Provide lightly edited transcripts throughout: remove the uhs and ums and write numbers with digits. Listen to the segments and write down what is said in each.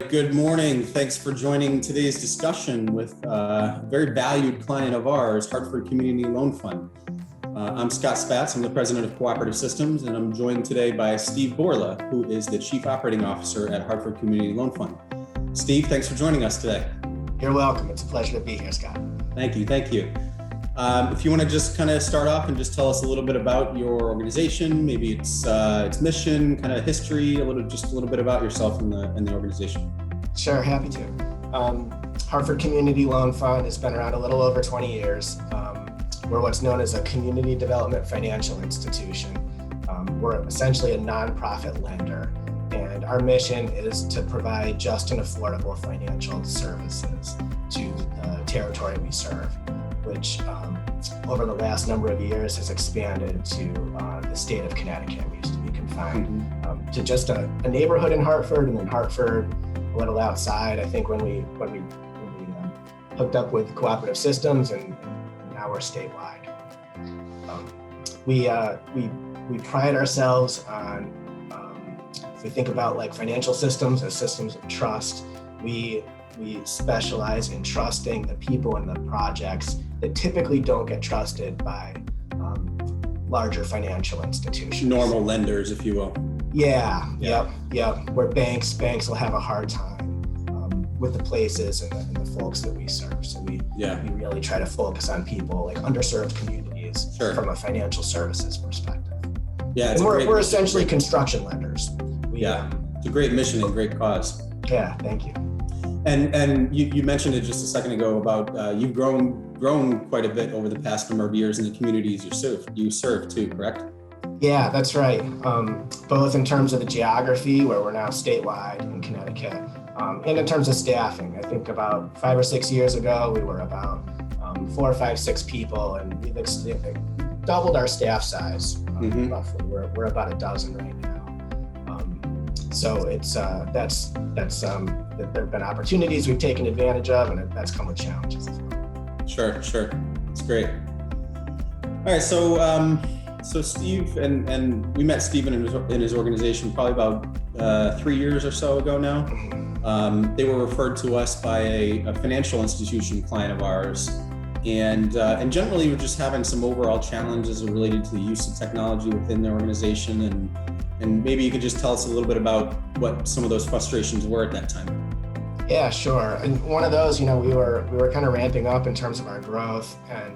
right, good morning. Thanks for joining today's discussion with a very valued client of ours, Hartford Community Loan Fund. I'm Scott Spatz, I'm the president of Cooperative Systems, and I'm joined today by Steve Borla, who is the Chief Operating Officer at Hartford Community Loan Fund. Steve, thanks for joining us today. You're welcome. It's a pleasure to be here, Scott. Thank you. If you want to just kind of start off and just tell us a little bit about your organization, maybe its mission, kind of history, a little bit about yourself and the organization. Sure, happy to. Hartford Community Loan Fund has been around a little over 20 years. We're what's known as a community development financial institution. We're essentially a nonprofit lender, and our mission is to provide just and affordable financial services to the territory we serve, which over the last number of years has expanded to the state of Connecticut. We used to be confined to just a neighborhood in Hartford, and then Hartford a little outside. I think when we hooked up with Cooperative Systems, and now we're statewide. We pride ourselves on, if we think about like financial systems as systems of trust, we specialize in trusting the people and the projects that typically don't get trusted by larger financial institutions. Normal lenders, if you will. Yeah. Yep. Where banks will have a hard time with the places and the folks that we serve. So we really try to focus on people like underserved communities from a financial services perspective. Yeah, and we're essentially construction lenders. It's a great mission and great cause. Yeah, thank you. And you mentioned it just a second ago about you've grown quite a bit over the past number of years in the communities you serve too, correct? Yeah, that's right. Both in terms of the geography, where we're now statewide in Connecticut, and in terms of staffing. I think about 5 or 6 years ago, we were about 4 or 5, 6 people, and we've doubled our staff size. Roughly, we're about a dozen right now. So it's that's there have been opportunities we've taken advantage of, and that's come with challenges as well. Sure, it's great. All right, so Steve and we met Steve in his organization probably about 3 years or so ago now. They were referred to us by a financial institution client of ours, and generally we're just having some overall challenges related to the use of technology within their organization, and maybe you could just tell us a little bit about what some of those frustrations were at that time. Yeah, sure. And one of those, we were kind of ramping up in terms of our growth, and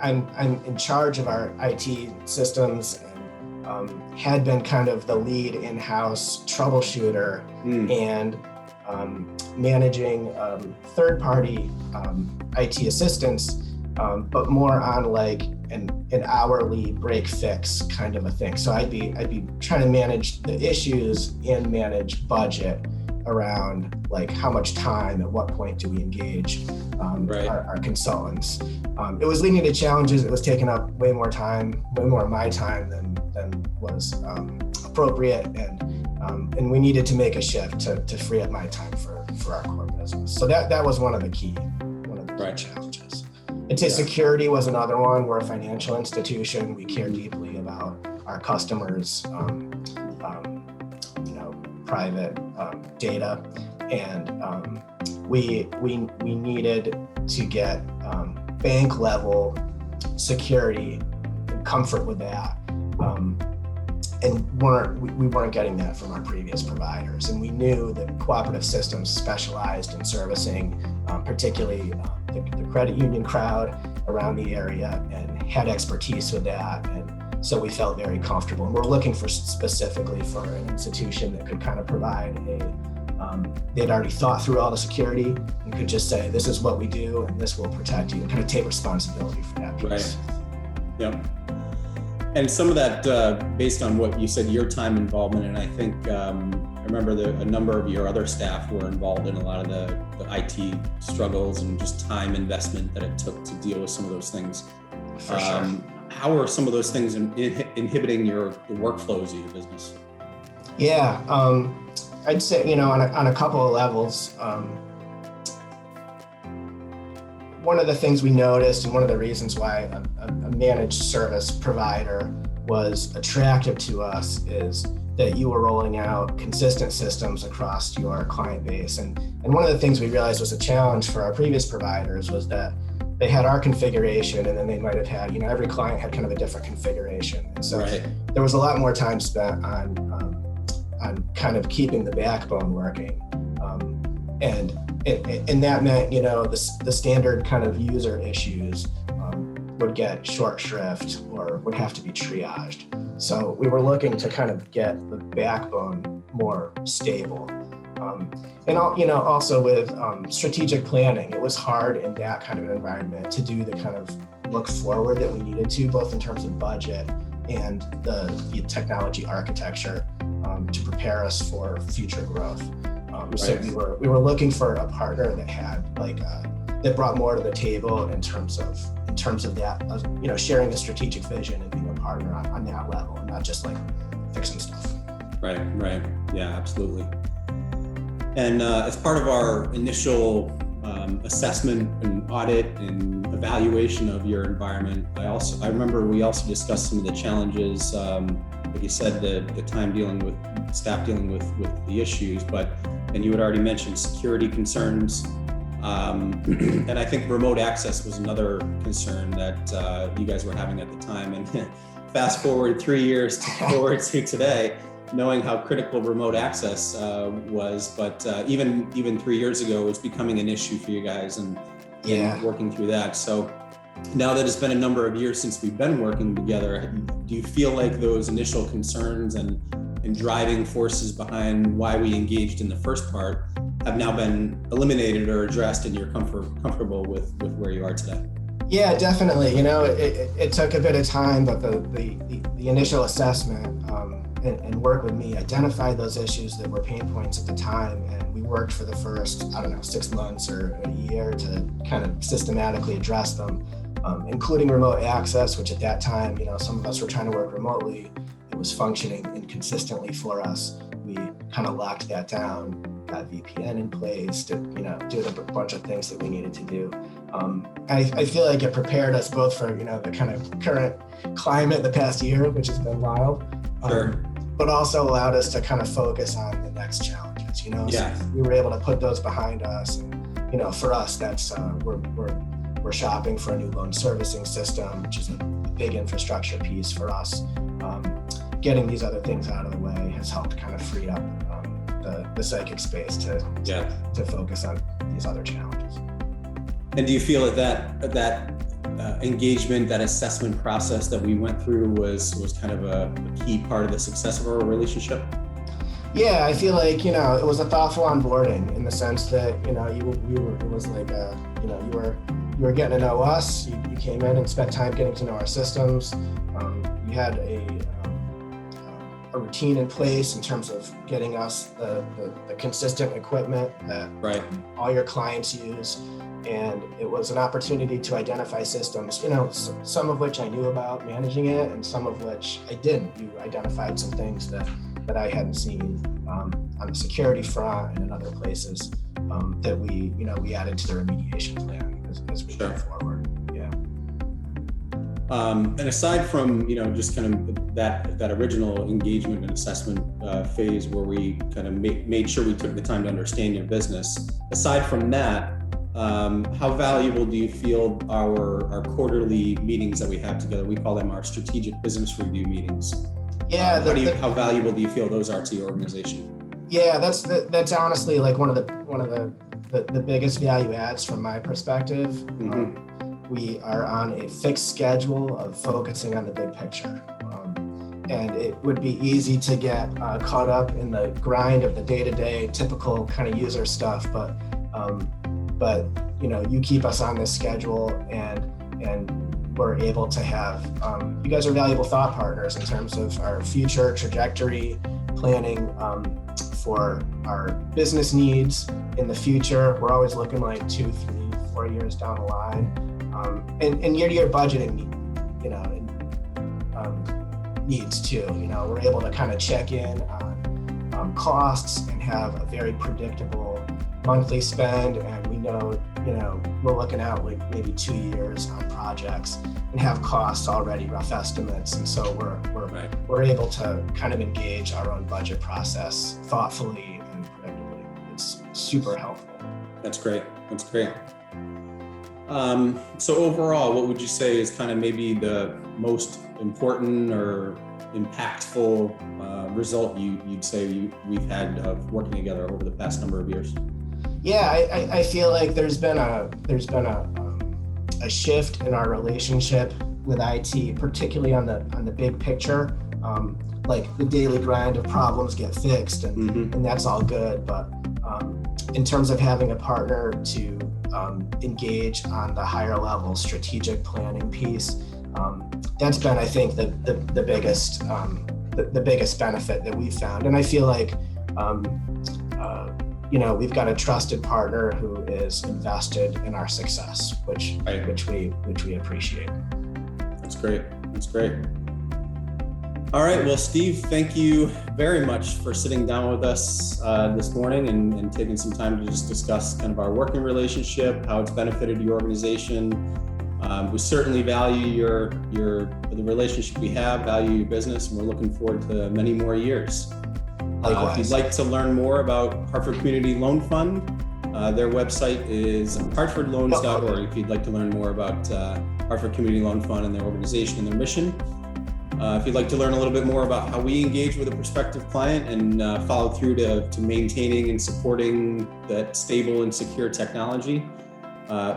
I'm in charge of our IT systems, and had been kind of the lead in-house troubleshooter and managing third-party IT assistance, but more on like an hourly break fix kind of a thing. So I'd be trying to manage the issues and manage budget around like how much time, at what point do we engage our consultants. It was leading to challenges. It was taking up way more of my time than was appropriate, and we needed to make a shift to free up my time for our core business. So that was one of the key challenges. I'd say security was another one. We're a financial institution. We care deeply about our customers' private data, and we needed to get bank level security and comfort with that, and we weren't getting that from our previous providers. And we knew that Cooperative Systems specialized in servicing particularly the credit union crowd around the area, and had expertise with that. And so we felt very comfortable, and we're looking specifically for an institution that could kind of provide they'd already thought through all the security and could just say, this is what we do and this will protect you, and kind of take responsibility for that piece. Right. Yeah. And some of that, based on what you said, your time involvement, and I think I remember a number of your other staff were involved in a lot of the IT struggles and just time investment that it took to deal with some of those things. For sure. How are some of those things inhibiting the workflows of your business? Yeah, I'd say, on a couple of levels. One of the things we noticed, and one of the reasons why a managed service provider was attractive to us, is that you were rolling out consistent systems across your client base. And one of the things we realized was a challenge for our previous providers was that they had our configuration, and then they might have had, every client had kind of a different configuration. And so there was a lot more time spent on kind of keeping the backbone working. And that meant, the standard kind of user issues would get short shrift or would have to be triaged. So we were looking to kind of get the backbone more stable. And also with strategic planning, it was hard in that kind of environment to do the kind of look forward that we needed to, both in terms of budget and the technology architecture to prepare us for future growth. So we were looking for a partner that had that brought more to the table in terms of that, sharing a strategic vision and being a partner on that level, and not just like fixing stuff. Right. Yeah, absolutely. And as part of our initial assessment and audit and evaluation of your environment, I remember we also discussed some of the challenges, like you said, the time staff dealing with the issues, and you had already mentioned security concerns. And I think remote access was another concern that you guys were having at the time. And fast forward 3 years forward to today, knowing how critical remote access was, but even 3 years ago, it was becoming an issue for you guys and working through that. So now that it's been a number of years since we've been working together, do you feel like those initial concerns and driving forces behind why we engaged in the first part have now been eliminated or addressed, and you're comfortable with where you are today? Yeah, definitely. It took a bit of time, but the initial assessment and work with me identified those issues that were pain points at the time, and we worked for the first 6 months or a year to kind of systematically address them, including remote access, which at that time, some of us were trying to work remotely. It was functioning inconsistently for us. We kind of locked that down, got VPN in place, did a bunch of things that we needed to do. I feel like it prepared us both for the kind of current climate the past year, which has been wild, but also allowed us to kind of focus on the next challenges. So we were able to put those behind us, and for us, that's we're shopping for a new loan servicing system, which is a big infrastructure piece for us. Getting these other things out of the way has helped kind of free up the psychic space to focus on these other challenges. And do you feel that engagement, that assessment process that we went through was kind of a key part of the success of our relationship? Yeah, I feel like, it was a thoughtful onboarding in the sense that, it was like, you were getting to know us. You came in and spent time getting to know our systems. You had a routine in place in terms of getting us the consistent equipment that all your clients use. And it was an opportunity to identify systems, some of which I knew about managing it and some of which I didn't. You identified some things that I hadn't seen on the security front and in other places that we added to the remediation plan as we go forward. Yeah. And aside from, just kind of that original engagement and assessment phase where we kind of made sure we took the time to understand your business, aside from that, how valuable do you feel our quarterly meetings that we have together? We call them our strategic business review meetings. Yeah. How valuable do you feel those are to your organization? Yeah, that's honestly like one of the biggest value adds from my perspective. Mm-hmm. We are on a fixed schedule of focusing on the big picture. And it would be easy to get caught up in the grind of the day-to-day typical kind of user stuff, but you keep us on this schedule, and we're able to have you guys are valuable thought partners in terms of our future trajectory planning for our business needs in the future. We're always looking like 2, 3, 4 years down the line, and year-to-year budgeting, needs too. We're able to kind of check in on costs and have a very predictable monthly spend, and we know we're looking out like maybe 2 years on projects and have costs already, rough estimates. And so we're able to kind of engage our own budget process thoughtfully and predictably. It's super helpful. That's great. That's great. So overall, what would you say is kind of maybe the most important or impactful result you'd say we've had of working together over the past number of years? Yeah, I feel like there's been a shift in our relationship with IT, particularly on the big picture. Like the daily grind of problems get fixed, and that's all good. But in terms of having a partner to engage on the higher level strategic planning piece, that's been, I think, the biggest benefit that we've found. And I feel like we've got a trusted partner who is invested in our success, which we appreciate. That's great. That's great. All right. Well, Steve, thank you very much for sitting down with us this morning and taking some time to just discuss kind of our working relationship, how it's benefited your organization. We certainly value the relationship we have, value your business, and we're looking forward to many more years. If you'd like to learn more about Hartford Community Loan Fund, their website is hartfordloans.org. If you'd like to learn more about Hartford Community Loan Fund and their organization and their mission. If you'd like to learn a little bit more about how we engage with a prospective client and follow through to maintaining and supporting that stable and secure technology,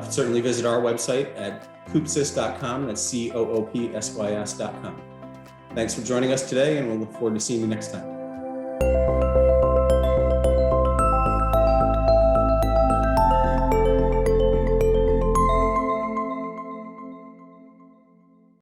certainly visit our website at coopsys.com. That's COOPSYS.com. Thanks for joining us today, and we'll look forward to seeing you next time.